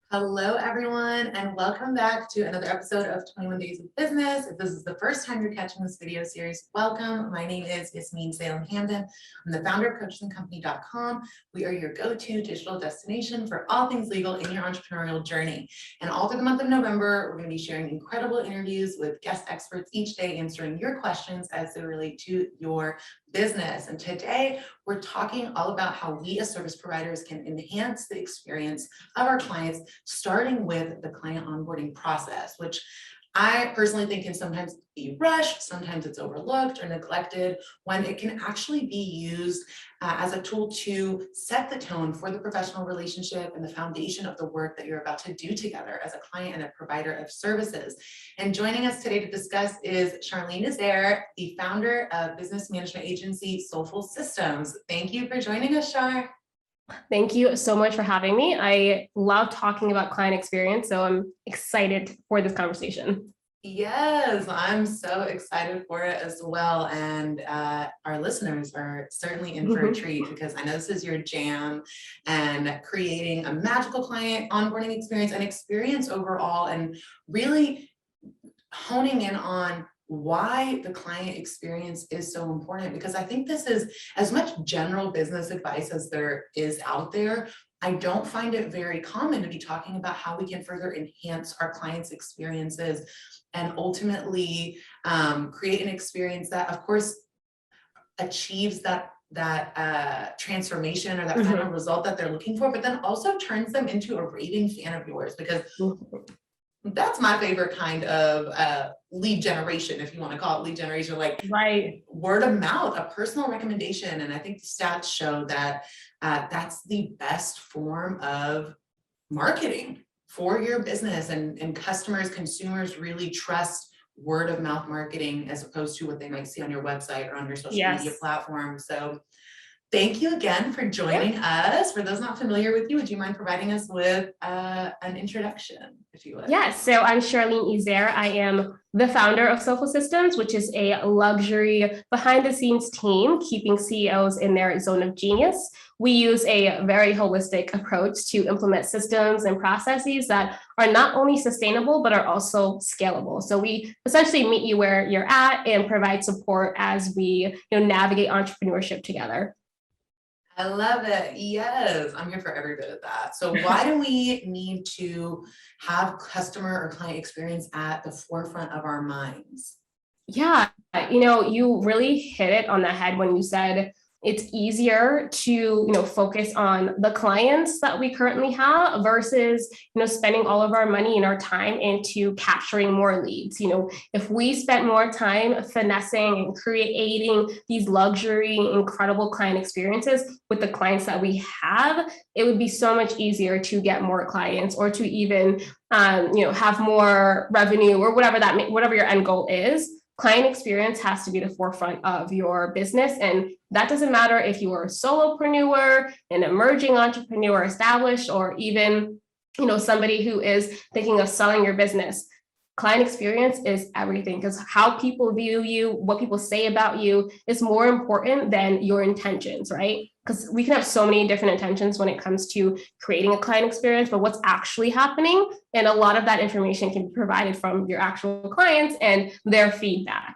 Hello, everyone, and welcome back to another episode of 21 Days of Business. If this is the first time you're catching this video series, welcome. My name is Yasmin Salem-Hamden. I'm the founder of coachesandcompany.com. We are your go-to digital destination for all things legal in your entrepreneurial journey. And all through the month of November, we're going to be sharing incredible interviews with guest experts each day, answering your questions as they relate to your business. And today we're talking all about how we as service providers can enhance the experience of our clients, starting with the client onboarding process, which I personally think can sometimes be rushed, sometimes it's overlooked or neglected, when it can actually be used as a tool to set the tone for the professional relationship and the foundation of the work that you're about to do together as a client and a provider of services. And joining us today to discuss is Charlene Izere, the founder of business management agency Soulful Systems. Thank you for joining us, Char. Thank you so much for having me. I love talking about client experience, so I'm excited for this conversation. Yes, I'm so excited for it as well. And our listeners are certainly in for a treat, because I know this is your jam, and creating a magical client onboarding experience and experience overall, and really honing in on why the client experience is so important, because I think this is as much general business advice as there is out there. I don't find it very common to be talking about how we can further enhance our clients' experiences and ultimately create an experience that, of course, achieves that transformation or that final result that they're looking for, but then also turns them into a raving fan of yours, because that's my favorite kind of lead generation, if you want to call it lead generation, like word of mouth, a personal recommendation. And I think the stats show that that's the best form of marketing for your business, and customers, consumers really trust word of mouth marketing as opposed to what they might see on your website or on your social media platform. So thank you again for joining us. For those not familiar with you, would you mind providing us with an introduction, if you would? Yes, so I'm Charlene Izere. I am the founder of Soulful Systems, which is a luxury behind-the-scenes team keeping CEOs in their zone of genius. We use a very holistic approach to implement systems and processes that are not only sustainable, but are also scalable. So we essentially meet you where you're at and provide support as we navigate entrepreneurship together. I love it. Yes, I'm here for every bit of that. So why do we need to have customer or client experience at the forefront of our minds? Yeah, you really hit it on the head when you said it's easier to focus on the clients that we currently have versus spending all of our money and our time into capturing more leads. If we spent more time finessing and creating these luxury, incredible client experiences with the clients that we have, it would be so much easier to get more clients, or to even have more revenue, or whatever your end goal is. Client experience has to be the forefront of your business. And that doesn't matter if you are a solopreneur, an emerging entrepreneur, established, or even, somebody who is thinking of selling your business. Client experience is everything, because how people view you, what people say about you is more important than your intentions, right? Because we can have so many different intentions when it comes to creating a client experience, but what's actually happening, and a lot of that information can be provided from your actual clients and their feedback.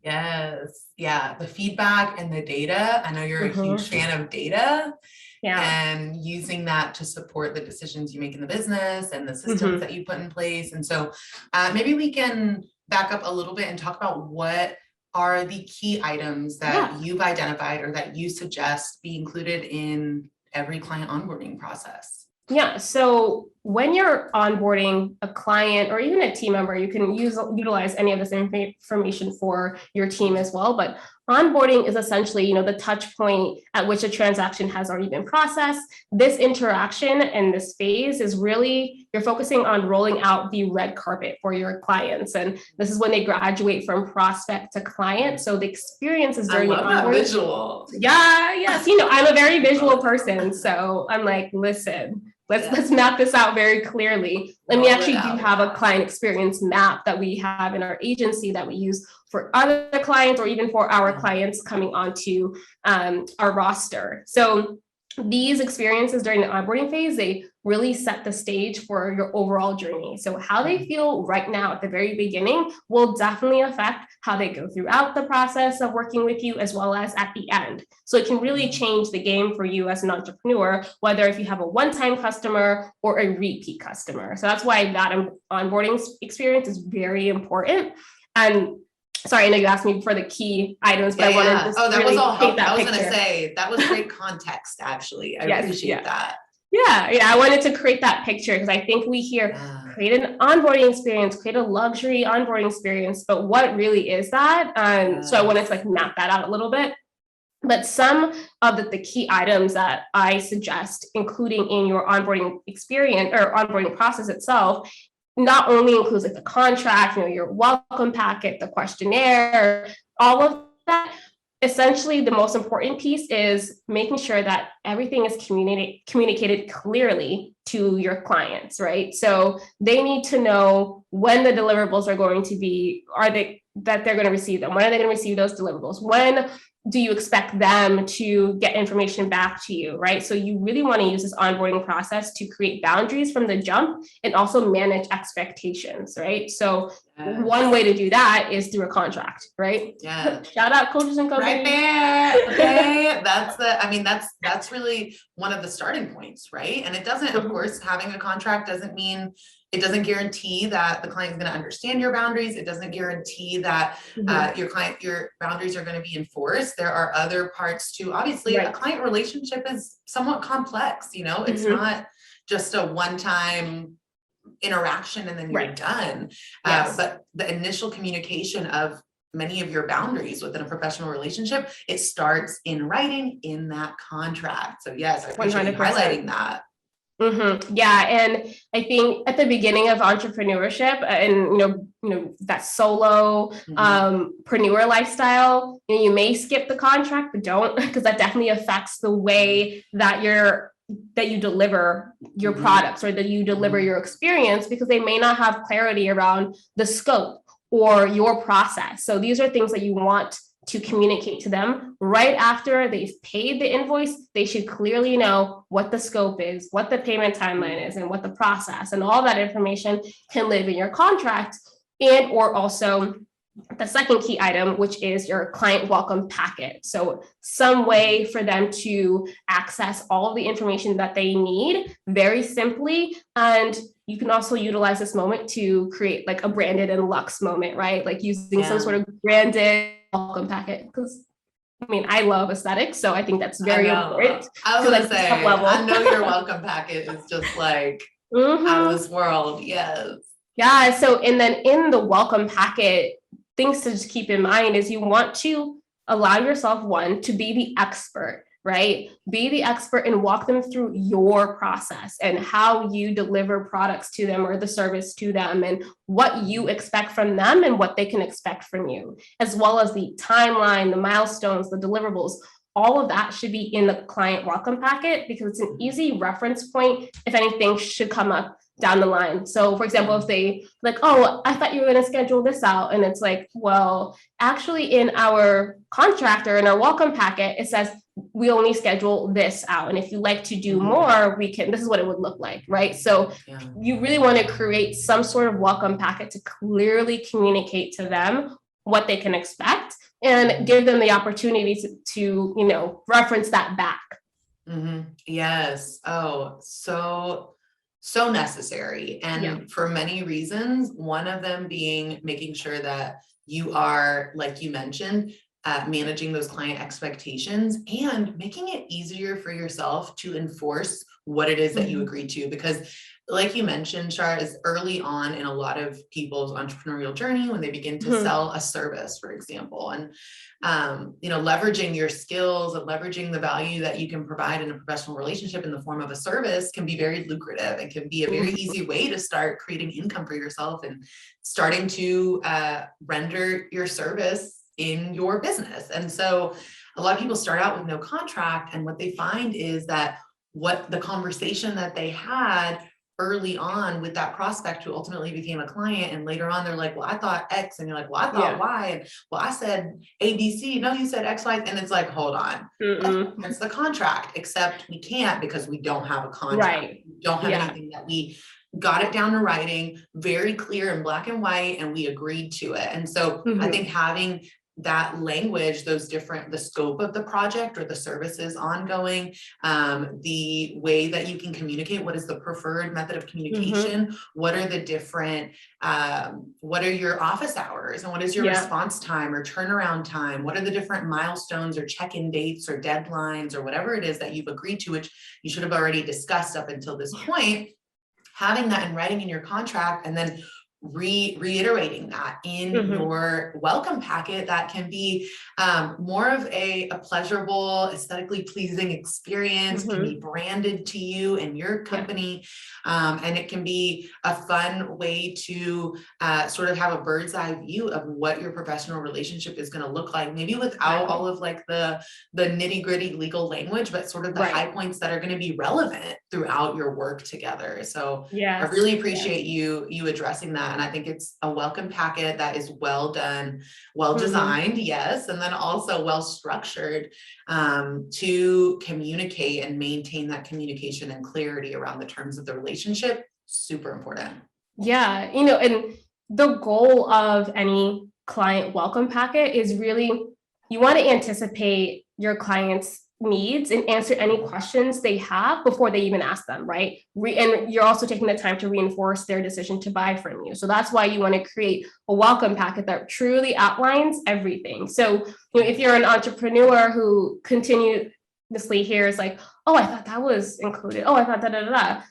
Yes. Yeah. The feedback and the data. I know you're a huge fan of data. And using that to support the decisions you make in the business and the systems that you put in place. And so maybe we can back up a little bit and talk about what are the key items that you've identified or that you suggest be included in every client onboarding process. Yeah. So when you're onboarding a client or even a team member, you can utilize any of this information for your team as well. But onboarding is essentially, the touch point at which a transaction has already been processed. This interaction and this phase is really, you're focusing on rolling out the red carpet for your clients. And this is when they graduate from prospect to client. So the experience is during the onboarding. Visual. Yeah, yes. I'm a very visual person. So I'm like, listen, let's map this out very clearly. And we actually do have a client experience map that we have in our agency that we use for other clients, or even for our clients coming onto our roster. So these experiences during the onboarding phase, they really set the stage for your overall journey. So how they feel right now at the very beginning will definitely affect how they go throughout the process of working with you, as well as at the end. So it can really change the game for you as an entrepreneur, whether if you have a one-time customer or a repeat customer. So that's why that onboarding experience is very important. And sorry, I know you asked me for the key items, but I wanted to just that really was all paint helpful. that I was picture. going to say that was great context, actually. I appreciate that. Yeah, I wanted to create that picture because I think we hear create an onboarding experience, create a luxury onboarding experience, but what really is that? So I wanted to like map that out a little bit. But some of the key items that I suggest including in your onboarding experience or onboarding process itself not only includes like the contract, your welcome packet, the questionnaire, all of that. Essentially, the most important piece is making sure that everything is communicated clearly to your clients, right? So they need to know when the deliverables are going to be, that they're going to receive them. When are they going to receive those deliverables? When do you expect them to get information back to you, right? So you really want to use this onboarding process to create boundaries from the jump and also manage expectations, right? So one way to do that is through a contract, right? Yeah. Shout out coaches and companies. Right there. Okay. That's really one of the starting points, right? And it doesn't, of course, having a contract doesn't mean it doesn't guarantee that the client is going to understand your boundaries. It doesn't guarantee that your boundaries are going to be enforced. There are other parts to, obviously, a client relationship is somewhat complex. It's not just a one-time interaction and then you're done. But the initial communication of many of your boundaries within a professional relationship, it starts in writing in that contract. So yes, I appreciate you highlighting that. Yeah, and I think at the beginning of entrepreneurship and that solo preneur lifestyle, you may skip the contract, but don't, because that definitely affects the way that you deliver your products or that you deliver your experience, because they may not have clarity around the scope or your process. So these are things that you want to communicate to them right after they've paid the invoice. They should clearly know what the scope is, what the payment timeline is, and what the process, and all that information can live in your contract. And or also the second key item, which is your client welcome packet. So some way for them to access all of the information that they need very simply. And you can also utilize this moment to create like a branded and luxe moment, right? Like using some sort of branded welcome packet, because I love aesthetics, so I think that's very important. I was gonna say, I know your welcome packet is just like out of this world. Yes. Yeah. So, and then in the welcome packet, things to just keep in mind is you want to allow yourself, one, to be the expert, right? Be the expert and walk them through your process and how you deliver products to them or the service to them and what you expect from them and what they can expect from you, as well as the timeline, the milestones, the deliverables. All of that should be in the client welcome packet because it's an easy reference point if anything should come up down the line. So for example, if they like, oh, I thought you were going to schedule this out. And it's like, well, actually in our contract or in our welcome packet, it says we only schedule this out. And if you like to do more, this is what it would look like, right? So you really want to create some sort of welcome packet to clearly communicate to them what they can expect and give them the opportunity to reference that back. Yes. Oh, so necessary. And for many reasons, one of them being making sure that you are, like you mentioned, managing those client expectations and making it easier for yourself to enforce what it is that you agree to. Because like you mentioned, Char, is early on in a lot of people's entrepreneurial journey when they begin to sell a service, for example, and leveraging your skills and leveraging the value that you can provide in a professional relationship in the form of a service can be very lucrative and can be a very easy way to start creating income for yourself and starting to render your service in your business. And so a lot of people start out with no contract, and what they find is that what the conversation that they had early on with that prospect who ultimately became a client, and later on they're like, well, I thought X, and you're like, well, I thought Y, and well, I said ABC, no, you said X, Y, and it's like, hold on, that's the contract, except we can't because we don't have a contract. Right. We don't have anything that we got it down to writing, very clear in black and white, and we agreed to it. And so I think having that language, the scope of the project or the services ongoing, the way that you can communicate, what is the preferred method of communication, what are the different, what are your office hours, and what is your response time or turnaround time, what are the different milestones or check-in dates or deadlines or whatever it is that you've agreed to, which you should have already discussed up until this point. Having that in writing in your contract, and then reiterating that in your welcome packet, that can be more of a pleasurable, aesthetically pleasing experience, can be branded to you and your company, and it can be a fun way to sort of have a bird's eye view of what your professional relationship is going to look like, maybe without all of like the nitty gritty legal language, but sort of the high points that are going to be relevant throughout your work together. So I really appreciate you addressing that. And I think it's a welcome packet that is well done, well designed, yes, and then also well structured to communicate and maintain that communication and clarity around the terms of the relationship. Super important. Yeah, and the goal of any client welcome packet is really, you want to anticipate your client's needs and answer any questions they have before they even ask them, right? And you're also taking the time to reinforce their decision to buy from you. So that's why you want to create a welcome packet that truly outlines everything. So, if you're an entrepreneur who continuously hears like, oh, I thought that was included. Oh, I thought that.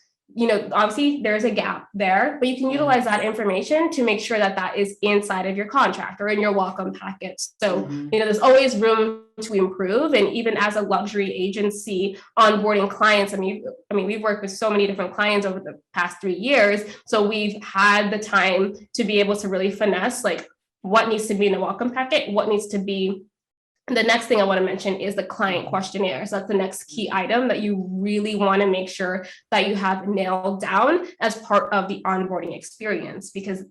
Obviously there's a gap there, but you can utilize that information to make sure that that is inside of your contract or in your welcome packets. So, there's always room to improve. And even as a luxury agency onboarding clients, I mean, we've worked with so many different clients over the past 3 years. So we've had the time to be able to really finesse, like what needs to be in the welcome packet, what needs to be. The next thing I want to mention is the client questionnaire. So that's the next key item that you really want to make sure that you have nailed down as part of the onboarding experience, because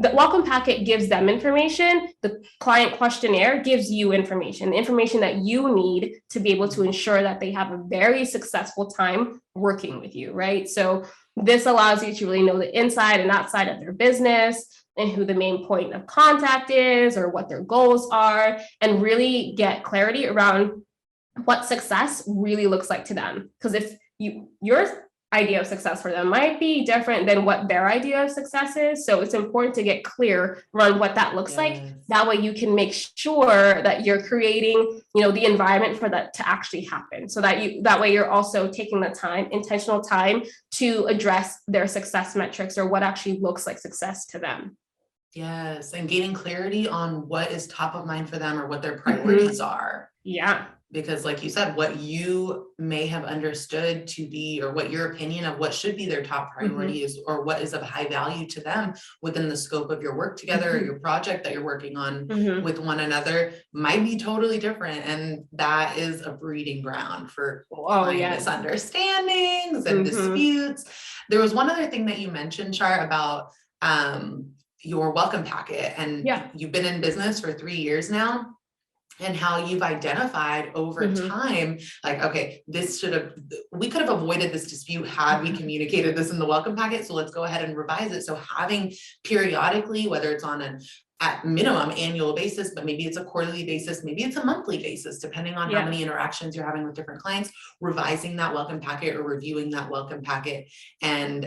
the welcome packet gives them information. The client questionnaire gives you information, the information that you need to be able to ensure that they have a very successful time working with you, right? So this allows you to really know the inside and outside of their business, and who the main point of contact is or what their goals are, and really get clarity around what success really looks like to them. Because if your idea of success for them might be different than what their idea of success is. So it's important to get clear around what that looks like. That way you can make sure that you're creating, the environment for that to actually happen. So that way you're also taking the intentional time to address their success metrics or what actually looks like success to them. Yes, and gaining clarity on what is top of mind for them or what their priorities are. Yeah. Because like you said, what you may have understood to be, or what your opinion of what should be their top priority is, or what is of high value to them within the scope of your work together or your project that you're working on with one another, might be totally different. And that is a breeding ground for misunderstandings and disputes. There was one other thing that you mentioned, Char, about your welcome packet, and you've been in business for 3 years now, and how you've identified over time, like, okay, we could have avoided this dispute had we communicated this in the welcome packet. So let's go ahead and revise it. So having periodically, whether it's on at minimum annual basis, but maybe it's a quarterly basis, maybe it's a monthly basis, depending on how many interactions you're having with different clients, revising that welcome packet or reviewing that welcome packet, and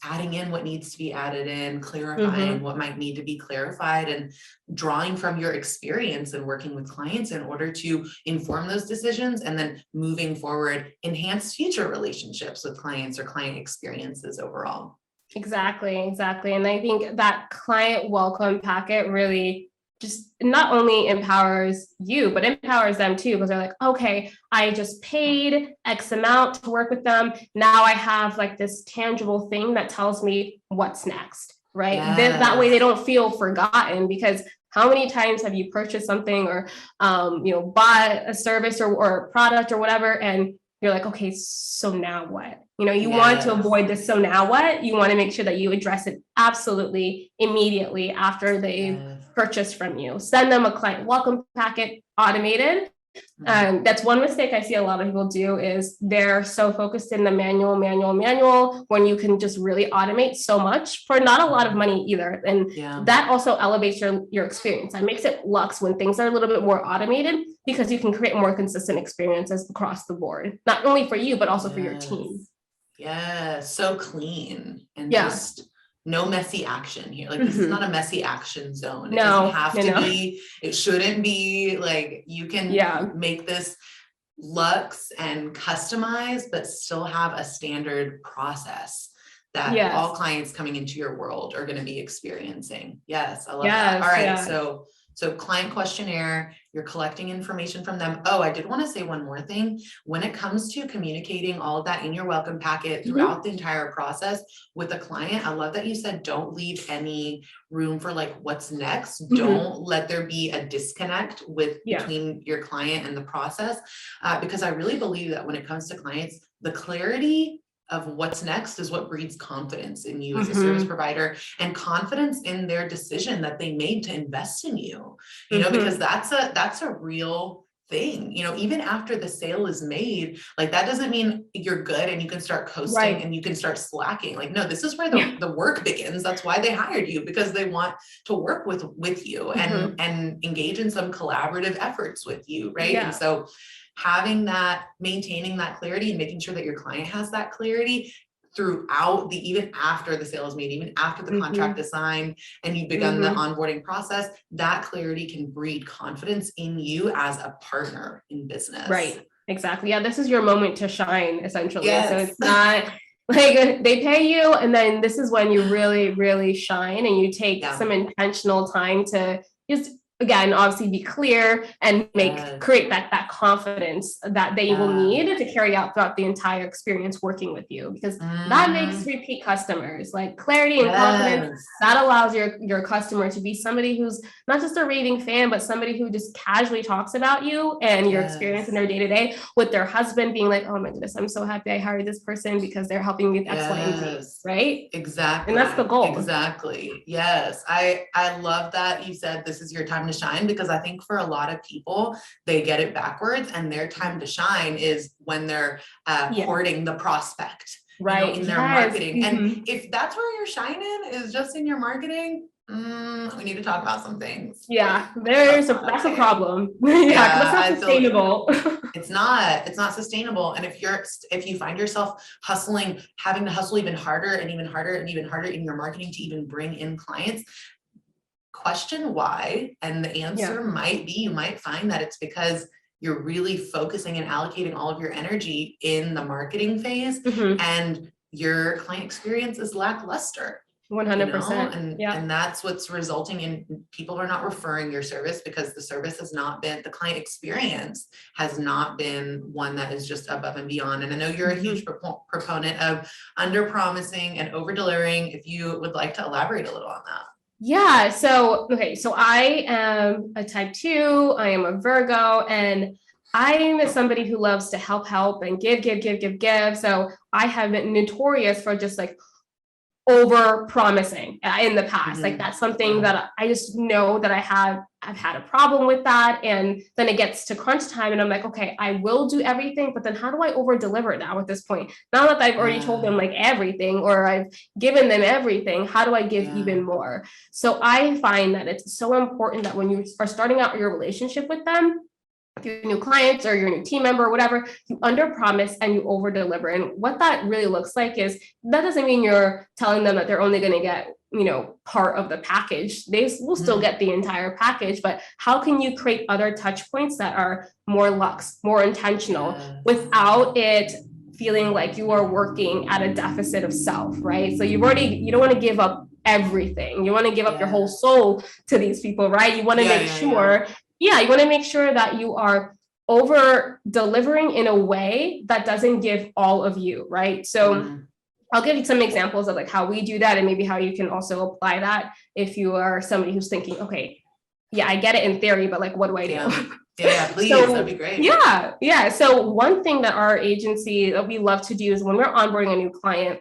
adding in what needs to be added in, clarifying what might need to be clarified, and drawing from your experience and working with clients in order to inform those decisions, and then moving forward, enhance future relationships with clients or client experiences overall. Exactly. And I think that client welcome packet really just not only empowers you, but empowers them too, because they're like, okay, I just paid X amount to work with them. Now I have like this tangible thing that tells me what's next, right? That way they don't feel forgotten, because how many times have you purchased something or, bought a service or a product or whatever, and you're like, okay, so now what? You want to avoid this. So now what? You want to make sure that you address it absolutely immediately after they've purchased from you. Send them a client welcome packet, automated. That's one mistake I see a lot of people do, is they're so focused in the manual, when you can just really automate so much for not a lot of money either. And that also elevates your experience. That makes it luxe when things are a little bit more automated, because you can create more consistent experiences across the board, not only for you, but also for your team. Yeah, so clean and just no messy action here. Like, this is not a messy action zone. It doesn't have to be, it shouldn't be. Like, you can make this luxe and customized, but still have a standard process that all clients coming into your world are going to be experiencing. Yes, I love that. All right, so client questionnaire, you're collecting information from them. Oh, I did want to say one more thing. When it comes to communicating all of that in your welcome packet throughout the entire process with a client, I love that you said don't leave any room for like what's next. Don't let there be a disconnect between your client and the process, because I really believe that when it comes to clients, the clarity of what's next is what breeds confidence in you as a service provider, and confidence in their decision that they made to invest in you, because that's a real thing, even after the sale is made. Like, that doesn't mean you're good and you can start coasting and you can start slacking. Like, no, this is where the work begins. That's why they hired you, because they want to work with you and engage in some collaborative efforts with you, right? And so maintaining that clarity and making sure that your client has that clarity throughout even after the sale is made, even after the contract is signed and you've begun the onboarding process, that clarity can breed confidence in you as a partner in business. Right. Exactly. Yeah. This is your moment to shine, essentially. So it's not like they pay you and then this is when you really, really shine, and you take some intentional time to just, again, obviously be clear and create that confidence that they will need to carry out throughout the entire experience working with you, because that makes repeat customers. Like, clarity and confidence, that allows your customer to be somebody who's not just a raving fan, but somebody who just casually talks about you and your experience in their day-to-day, with their husband being like, oh my goodness, I'm so happy I hired this person because they're helping me with X, Y, and Z, right? Exactly. And that's the goal. Exactly. Yes. I love that you said this is your time to shine, because I think for a lot of people, they get it backwards, and their time to shine is when they're courting the prospect, in their marketing. And if that's where you're shining is just in your marketing, we need to talk about some things. Yeah, that's a problem. That's not sustainable. It's not sustainable. And if you find yourself having to hustle even harder and even harder and even harder in your marketing to even bring in clients, question why. And the answer might be, you might find that it's because you're really focusing and allocating all of your energy in the marketing phase, and your client experience is lackluster. 100%. And that's what's resulting in people are not referring your service, because the client experience has not been one that is just above and beyond. And I know you're a huge proponent of under promising and over delivering. If you would like to elaborate a little on that. Yeah. So I am a type 2, I am a Virgo, and I'm somebody who loves to help and give. So I have been notorious for just like over promising in the past. Like, that's something that I just know that I've had a problem with that. And then it gets to crunch time and I'm like, okay, I will do everything, but then how do I over deliver now at this point? Now that I've already told them like everything, or I've given them everything, how do I give even more? So I find that it's so important that when you are starting out your relationship with them, if you're new clients or your new team member or whatever, you under promise and you over deliver. And what that really looks like is, that doesn't mean you're telling them that they're only going to get, part of the package. They will still get the entire package, but how can you create other touch points that are more luxe, more intentional, without it feeling like you are working at a deficit of self, right? So you don't want to give up everything. You want to give up your whole soul to these people, right? You want to make sure you want to make sure that you are over delivering in a way that doesn't give all of you, right? So I'll give you some examples of like how we do that, and maybe how you can also apply that if you are somebody who's thinking, okay, I get it in theory, but like, what do I do? Yeah, please, So, that'd be great. Yeah. So one thing that our agency that we love to do is when we're onboarding a new client,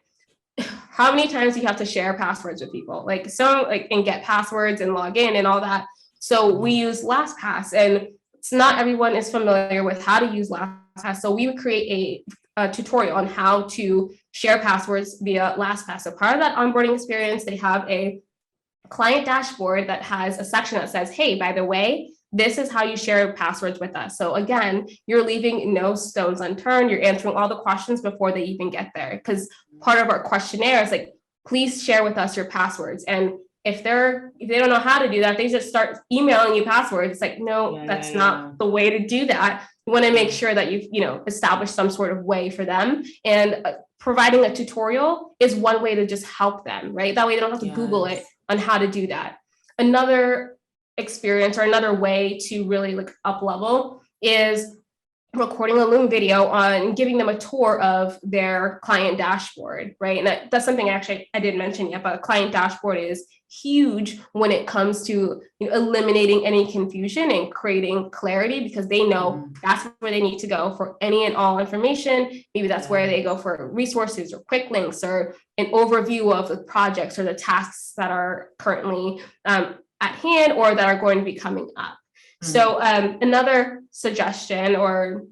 how many times do you have to share passwords with people? Like and get passwords and log in and all that. So we use LastPass, and it's not everyone is familiar with how to use LastPass. So we would create a tutorial on how to share passwords via LastPass. So part of that onboarding experience, they have a client dashboard that has a section that says, hey, by the way, this is how you share passwords with us. So again, you're leaving no stones unturned. You're answering all the questions before they even get there. Because part of our questionnaire is like, please share with us your passwords. And if they don't know how to do that, they just start emailing you passwords. It's like, no, that's not the way to do that. You want to make sure that you've, established some sort of way for them. And providing a tutorial is one way to just help them, right? That way they don't have to Google it on how to do that. Another experience or another way to really up level is recording a Loom video on giving them a tour of their client dashboard, right? And that's something I didn't mention yet, but a client dashboard is huge when it comes to eliminating any confusion and creating clarity, because they know that's where they need to go for any and all information. Maybe that's where they go for resources or quick links or an overview of the projects or the tasks that are currently at hand or that are going to be coming up. So another suggestion or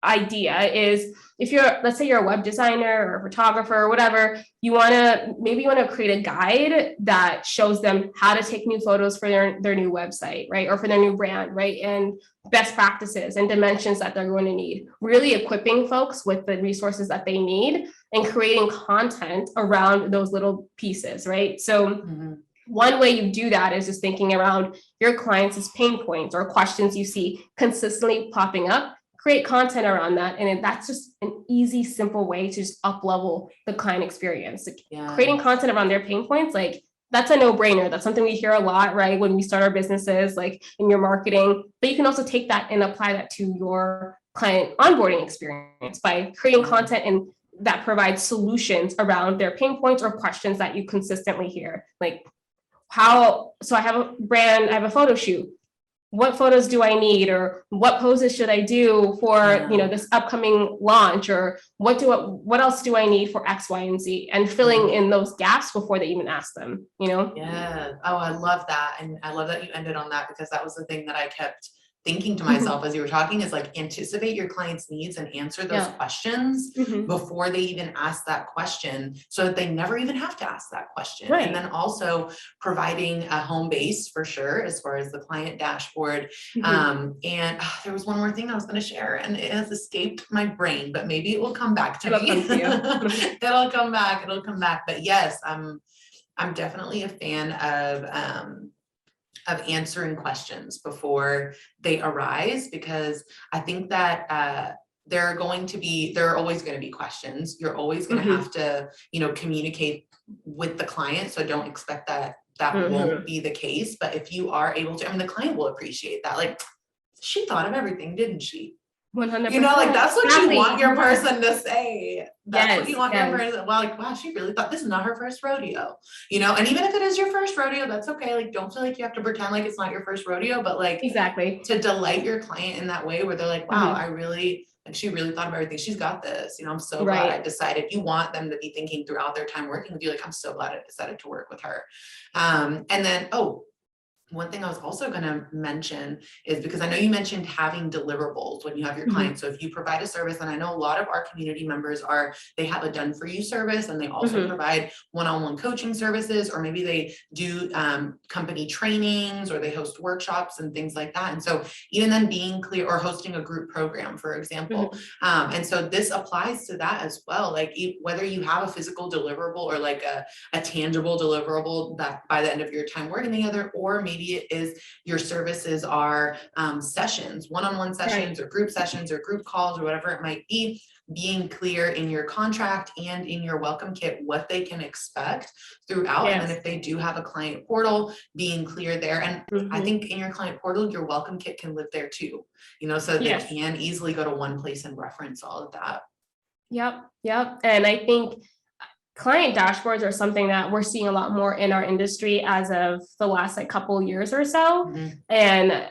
idea is if let's say you're a web designer or a photographer or whatever, you want to create a guide that shows them how to take new photos for their new website, right? Or for their new brand, right? And best practices and dimensions that they're going to need, really equipping folks with the resources that they need and creating content around those little pieces, right? So one way you do that is just thinking around your clients' pain points or questions you see consistently popping up, create content around that. And that's just an easy, simple way to just up level the client experience. Creating content around their pain points, that's a no-brainer. That's something we hear a lot, right? When we start our businesses, in your marketing, but you can also take that and apply that to your client onboarding experience by creating content and that provides solutions around their pain points or questions that you consistently hear. So I have a brand, I have a photo shoot. What photos do I need, or what poses should I do for this upcoming launch, or what else do I need for X, Y, and Z, and filling in those gaps before they even ask them. Yeah. Oh, I love that, and I love that you ended on that, because that was the thing that I kept thinking to myself as you were talking is anticipate your client's needs and answer those questions before they even ask that question, so that they never even have to ask that question. Right. And then also providing a home base for sure, as far as the client dashboard. And there was one more thing I was going to share and it has escaped my brain, but maybe it will come back to me. It'll come back. But yes, I'm definitely a fan of answering questions before they arise, because I think that there are always going to be questions. You're always going to have to, communicate with the client. So don't expect that won't be the case. But if you are able to, the client will appreciate that. She thought of everything, didn't she? 100%. That's what you want your person to say. That's what you want your person. Well, wow, she really thought this is not her first rodeo, and even if it is your first rodeo, that's okay. Don't feel like you have to pretend like it's not your first rodeo, but exactly to delight your client in that way where they're like, wow, she really thought of everything. She's got this, I'm so glad I decided. You want them to be thinking throughout their time working with you, I'm so glad I decided to work with her. And then, one thing I was also going to mention is, because I know you mentioned having deliverables when you have your clients. So if you provide a service, and I know a lot of our community members they have a done for you service, and they also provide one-on-one coaching services, or maybe they do company trainings, or they host workshops and things like that. And so even then being clear, or hosting a group program, for example. And so this applies to that as well. Whether you have a physical deliverable or a tangible deliverable that by the end of your time working together, or maybe it is your services are sessions, one-on-one sessions, or group sessions, or group calls, or whatever it might be, being clear in your contract and in your welcome kit what they can expect throughout. And then if they do have a client portal, being clear there. And I think in your client portal, your welcome kit can live there too, so they can easily go to one place and reference all of that. Yep. And I think client dashboards are something that we're seeing a lot more in our industry as of the last couple years or so. And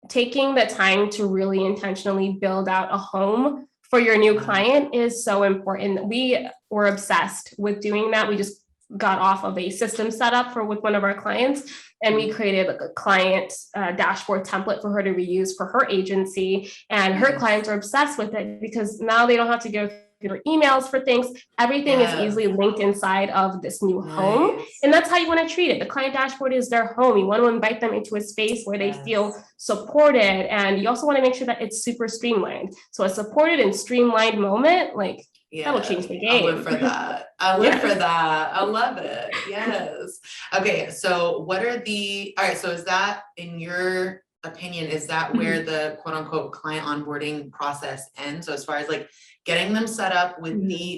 taking the time to really intentionally build out a home for your new client is so important. We were obsessed with doing that. We just got off of a system setup with one of our clients, and we created like a client dashboard template for her to reuse for her agency. And her clients are obsessed with it because now they don't have to go through their emails for things. Everything is easily linked inside of this new home. And that's how you want to treat it. The client dashboard is their home. You want to invite them into a space where they feel supported. And you also want to make sure that it's super streamlined. So a supported and streamlined moment, like, that'll change the game. I live for that. I live for that. I love it. Yes. Okay. So all right. So is that, in your opinion, is that where the quote unquote client onboarding process ends? So as far as like getting them set up with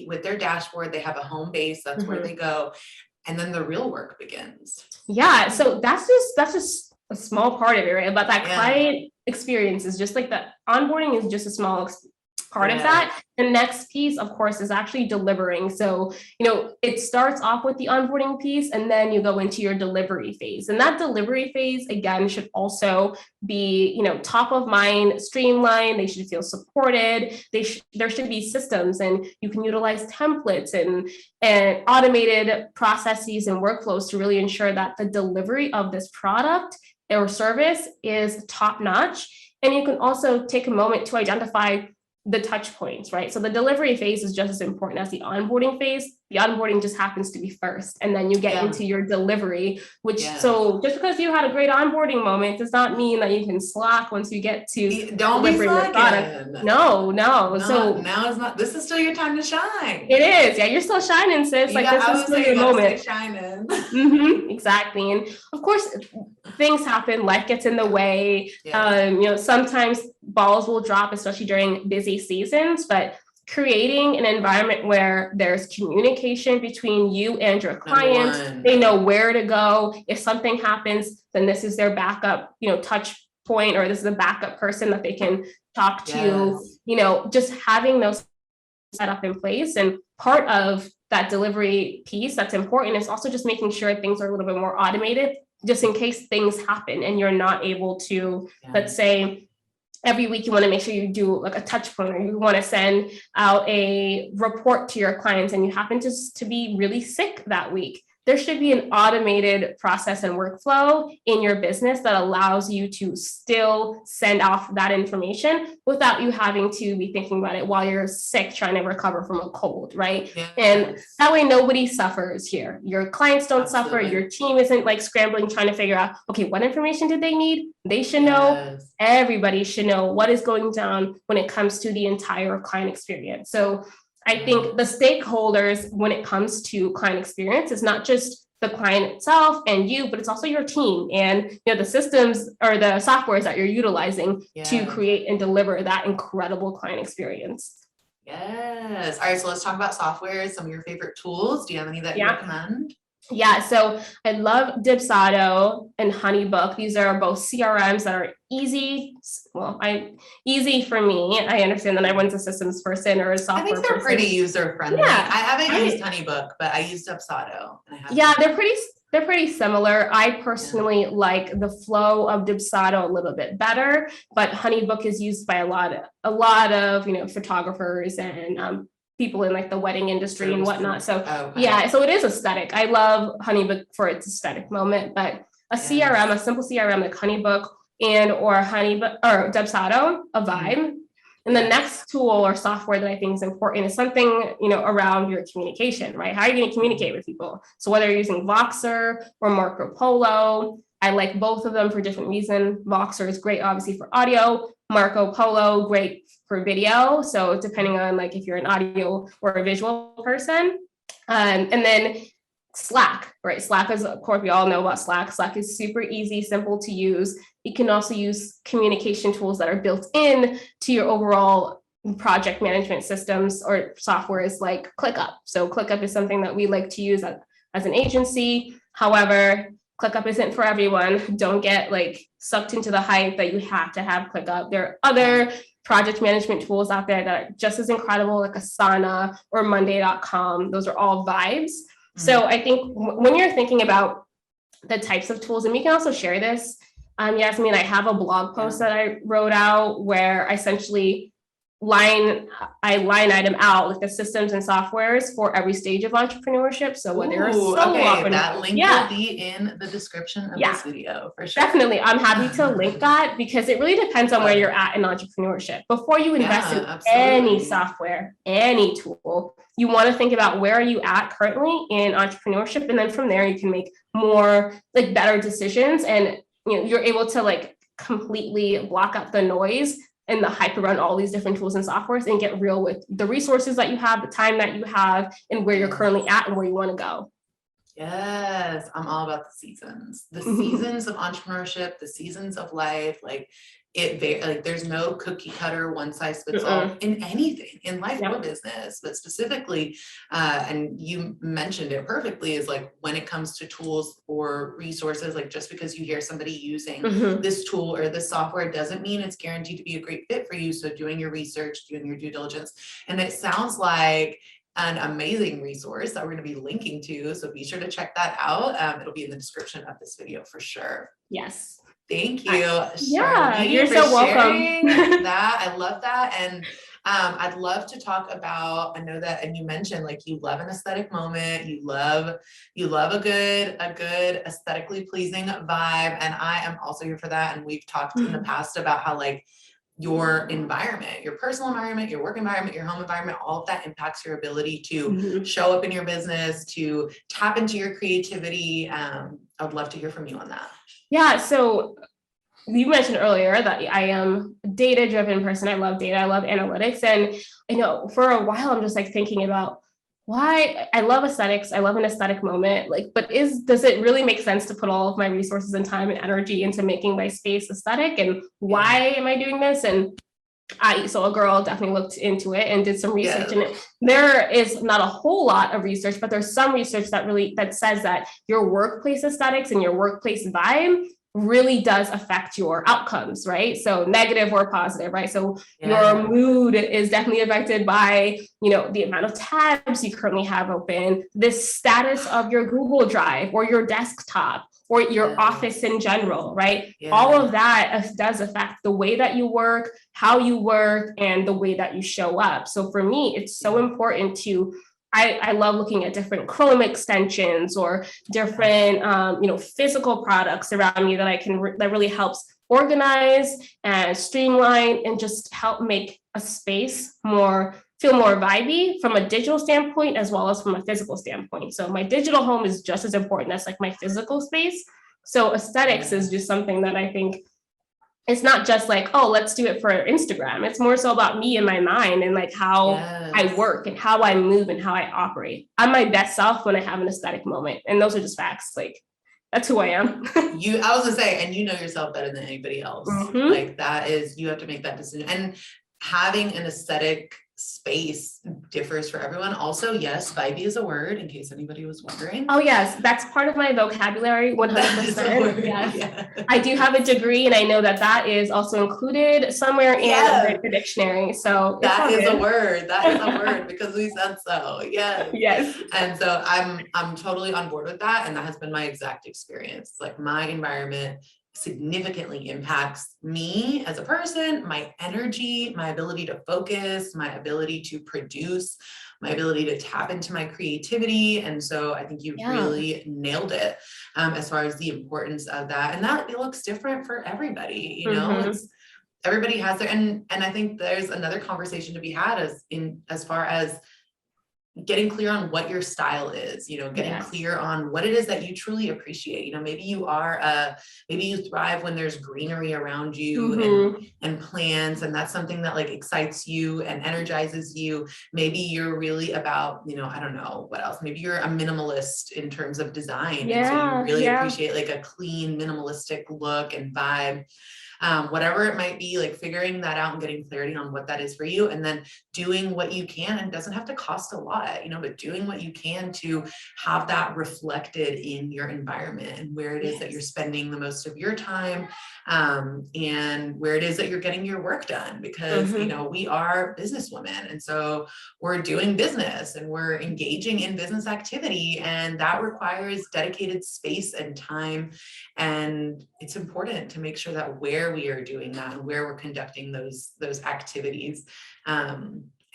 with their dashboard, they have a home base, that's where they go. And then the real work begins. Yeah. So that's just a small part of it, right? But that client experience is just like the onboarding is just a small part of that. The next piece, of course, is actually delivering. So, it starts off with the onboarding piece, and then you go into your delivery phase. And that delivery phase, again, should also be, top of mind, streamlined. They should feel supported. There should be systems, and you can utilize templates and automated processes and workflows to really ensure that the delivery of this product or service is top notch. And you can also take a moment to identify the touch points, right? So the delivery phase is just as important as the onboarding phase. The onboarding just happens to be first, and then you get into your delivery, so just because you had a great onboarding moment does not mean that you can slack once you get to delivering the product. No. So now is not, this is still your time to shine. It is. Yeah, you're still shining, sis. Like, this is still your moment. Shining. Exactly. And of course, things happen, life gets in the way. Sometimes balls will drop, especially during busy seasons, but creating an environment where there's communication between you and your clients, they know where to go. If something happens, then this is their backup, touch point, or this is a backup person that they can talk to, just having those set up in place. And part of that delivery piece that's important is also just making sure things are a little bit more automated, just in case things happen and you're not able to, let's say, every week you want to make sure you do like a touch point, or you want to send out a report to your clients and you happen to be really sick that week. There should be an automated process and workflow in your business that allows you to still send off that information without you having to be thinking about it while you're sick, trying to recover from a cold, right? And that way nobody suffers here. Your clients don't suffer. Your team isn't like scrambling, trying to figure out, okay, what information did they need? They should know. Everybody should know what is going down when it comes to the entire client experience. So I think the stakeholders, when it comes to client experience, is not just the client itself and you, but it's also your team and the systems or the softwares that you're utilizing to create and deliver that incredible client experience. Yes. All right. So let's talk about software. Some of your favorite tools. Do you have any that you recommend? Yeah, so I love Dipsado and Honeybook. These are both CRMs that are easy for me. I understand that everyone's a systems person or a software person. I think they're pretty user friendly. I haven't used Honeybook, but I used Dipsado. They're pretty similar. I personally like the flow of Dipsado a little bit better, but Honeybook is used by a lot of photographers and people in like the wedding industry and whatnot. So so it is aesthetic. I love Honeybook for its aesthetic moment, but a CRM, a simple CRM like Honeybook or Dipsado, a vibe. And the next tool or software that I think is important is something, around your communication, right? How are you going to communicate with people? So whether you're using Voxer or Marco Polo, I like both of them for different reasons. Voxer is great, obviously, for audio. Marco Polo, great for video. So depending on like if you're an audio or a visual person. And then Slack, right? Slack is, of course, we all know about Slack. Slack is super easy, simple to use. You can also use communication tools that are built in to your overall project management systems or softwares like ClickUp. So ClickUp is something that we like to use as an agency. However, ClickUp isn't for everyone. Don't get like sucked into the hype that you have to have ClickUp. There are other project management tools out there that are just as incredible, like Asana or Monday.com. Those are all vibes. So I think when you're thinking about the types of tools, and we can also share this, Yasmin, I have a blog post that I wrote out where I essentially line item out like the systems and softwares for every stage of entrepreneurship. So whether you're a okay, that link will be in the description of this video for sure. Definitely. I'm happy to link that because it really depends on where you're at in entrepreneurship. Before you invest in any software, any tool, you want to think about where are you at currently in entrepreneurship. And then from there, you can make more like better decisions, and you're able to like completely block out the noise and the hype around all these different tools and softwares and get real with the resources that you have, the time that you have, and where you're currently at and where you want to go. Yes, I'm all about the seasons of entrepreneurship, the seasons of life. Like there's no cookie cutter, one size fits all in anything in life or business, but specifically, and you mentioned it perfectly, is like when it comes to tools or resources, like just because you hear somebody using this tool or this software doesn't mean it's guaranteed to be a great fit for you. So doing your research, doing your due diligence, and it sounds like an amazing resource that we're going to be linking to. So be sure to check that out. It'll be in the description of this video for sure. Yes. Thank you. Yeah, you're so welcome. That I love that. And I'd love to talk about, I know that, and you mentioned like you love an aesthetic moment, you love a good aesthetically pleasing vibe. And I am also here for that. And we've talked in the past about how like your environment, your personal environment, your work environment, your home environment, all of that impacts your ability to show up in your business, to tap into your creativity. I would love to hear from you on that. Yeah, so you mentioned earlier that I am a data-driven person. I love data, I love analytics. And for a while, I'm just like thinking about why I love aesthetics. I love an aesthetic moment. Like, but does it really make sense to put all of my resources and time and energy into making my space aesthetic? And why am I doing this? And so a girl definitely looked into it and did some research. And there is not a whole lot of research, but there's some research that says that your workplace aesthetics and your workplace vibe really does affect your outcomes, right? So negative or positive, right? So your mood is definitely affected by, the amount of tabs you currently have open, the status of your Google Drive or your desktop or your office in general, right? All of that does affect the way that you work, how you work, and the way that you show up. So for me, it's so important to I love looking at different Chrome extensions or different, physical products around me that that really helps organize and streamline and just help make a space feel more vibey from a digital standpoint as well as from a physical standpoint. So my digital home is just as important as like my physical space. So aesthetics is just something that I think it's not just like, oh, let's do it for Instagram. It's more so about me and my mind and like how I work and how I move and how I operate. I'm my best self when I have an aesthetic moment. And those are just facts. Like, that's who I am. I was gonna say, and you know yourself better than anybody else. Like that is, you have to make that decision. And having an aesthetic space differs for everyone. Also, yes, vibey is a word in case anybody was wondering. Oh yes, that's part of my vocabulary, 100%. Yes. I do have a degree and I know that is also included somewhere in the dictionary. So that is a word. That is a word because we said so. Yes. And so I'm totally on board with that. And that has been my exact experience. Like my environment significantly impacts me as a person, my energy, my ability to focus, my ability to produce, my ability to tap into my creativity. And so I think you really nailed it as far as the importance of that. And that it looks different for everybody, it's everybody has their, and I think there's another conversation to be had as far as getting clear on what your style is, getting clear on what it is that you truly appreciate. Maybe you thrive when there's greenery around you and plants, and that's something that like excites you and energizes you. Maybe you're really about, I don't know what else. Maybe you're a minimalist in terms of design. And so you really appreciate like a clean, minimalistic look and vibe. Whatever it might be, like figuring that out and getting clarity on what that is for you, and then doing what you can. And it doesn't have to cost a lot. what, but doing what you can to have that reflected in your environment and where it is that you're spending the most of your time, and where it is that you're getting your work done, because, we are businesswomen. And so we're doing business and we're engaging in business activity, and that requires dedicated space and time. And it's important to make sure that where we are doing that and where we're conducting those activities,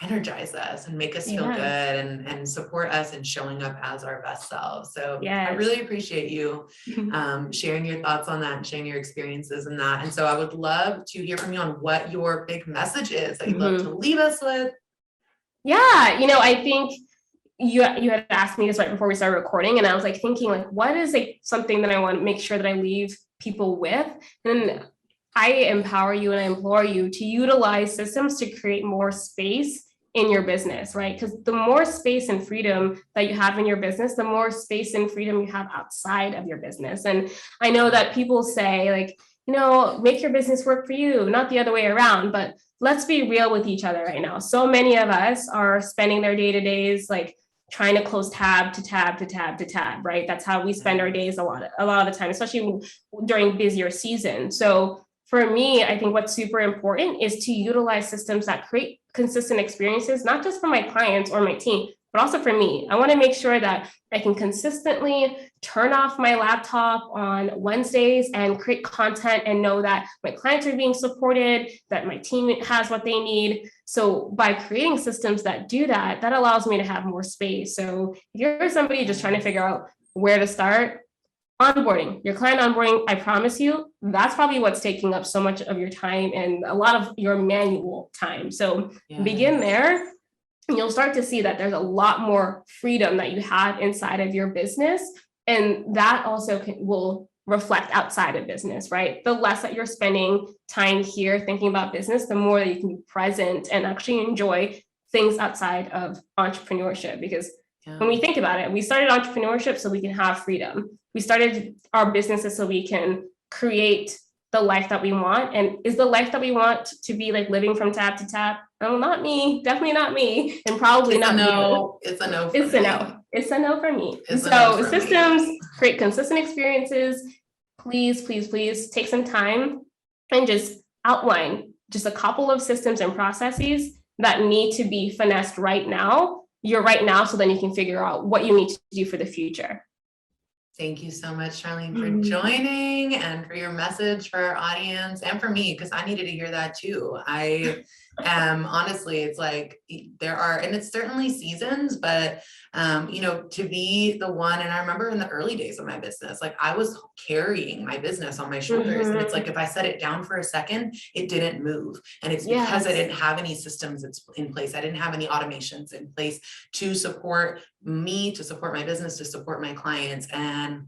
energize us and make us feel good and support us in showing up as our best selves. So I really appreciate you sharing your thoughts on that and sharing your experiences in that. And so I would love to hear from you on what your big message is that you'd love to leave us with. Yeah, I think you had asked me this right before we started recording, and I was thinking what is something that I want to make sure that I leave people with? And I empower you and I implore you to utilize systems to create more space in your business, right? Because the more space and freedom that you have in your business, the more space and freedom you have outside of your business. And I know that people say make your business work for you, not the other way around, but let's be real with each other right now. So many of us are spending their day-to-days trying to close tab to tab to tab to tab, right? That's how we spend our days a lot of the time, especially during busier season. So for me, I think what's super important is to utilize systems that create consistent experiences, not just for my clients or my team, but also for me. I want to make sure that I can consistently turn off my laptop on Wednesdays and create content and know that my clients are being supported, that my team has what they need. So by creating systems that do that, that allows me to have more space. So if you're somebody just trying to figure out where to start, onboarding, your client onboarding, I promise you, that's probably what's taking up so much of your time and a lot of your manual time. So begin there, and you'll start to see that there's a lot more freedom that you have inside of your business. And that also will reflect outside of business, right? The less that you're spending time here thinking about business, the more that you can be present and actually enjoy things outside of entrepreneurship. Because when we think about it, we started entrepreneurship so we can have freedom. We started our businesses so we can create the life that we want. And is the life that we want to be living from tab to tab? No, not me. Definitely not me. And probably not you. It's a no. It's a no. It's a no for me. So systems create consistent experiences. Please, please, please take some time and just outline just a couple of systems and processes that need to be finessed right now. You're right now, so then you can figure out what you need to do for the future. Thank you so much, Charlene, for joining and for your message for our audience and for me, because I needed to hear that too. I am honestly, it's there are, and it's certainly seasons, but to be the one, and I remember in the early days of my business, I was carrying my business on my shoulders. And it's if I set it down for a second, it didn't move. And it's because I didn't have any systems in place. I didn't have any automations in place to support me, to support my business, to support my clients. And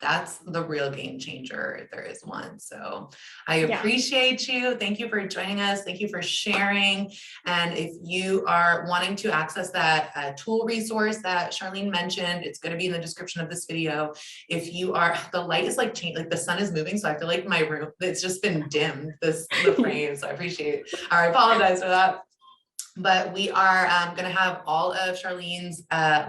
that's the real game changer, if there is one. So I appreciate you. Thank you for joining us. Thank you for sharing. And if you are wanting to access that tool resource that Charlene mentioned, it's going to be in the description of this video. If you are, the light is the sun is moving. So I feel like my room, it's just been dimmed, the frame. So I appreciate it. I apologize for that. But we are going to have all of Charlene's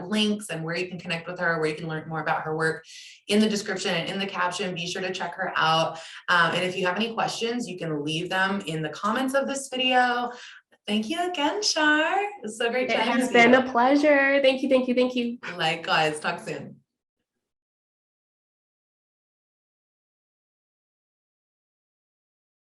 links and where you can connect with her, where you can learn more about her work in the description and in the caption. Be sure to check her out. And if you have any questions, you can leave them in the comments of this video. Thank you again, Char. It's so great chatting with you. It has been a pleasure. Thank you, thank you, thank you. Likewise. Talk soon.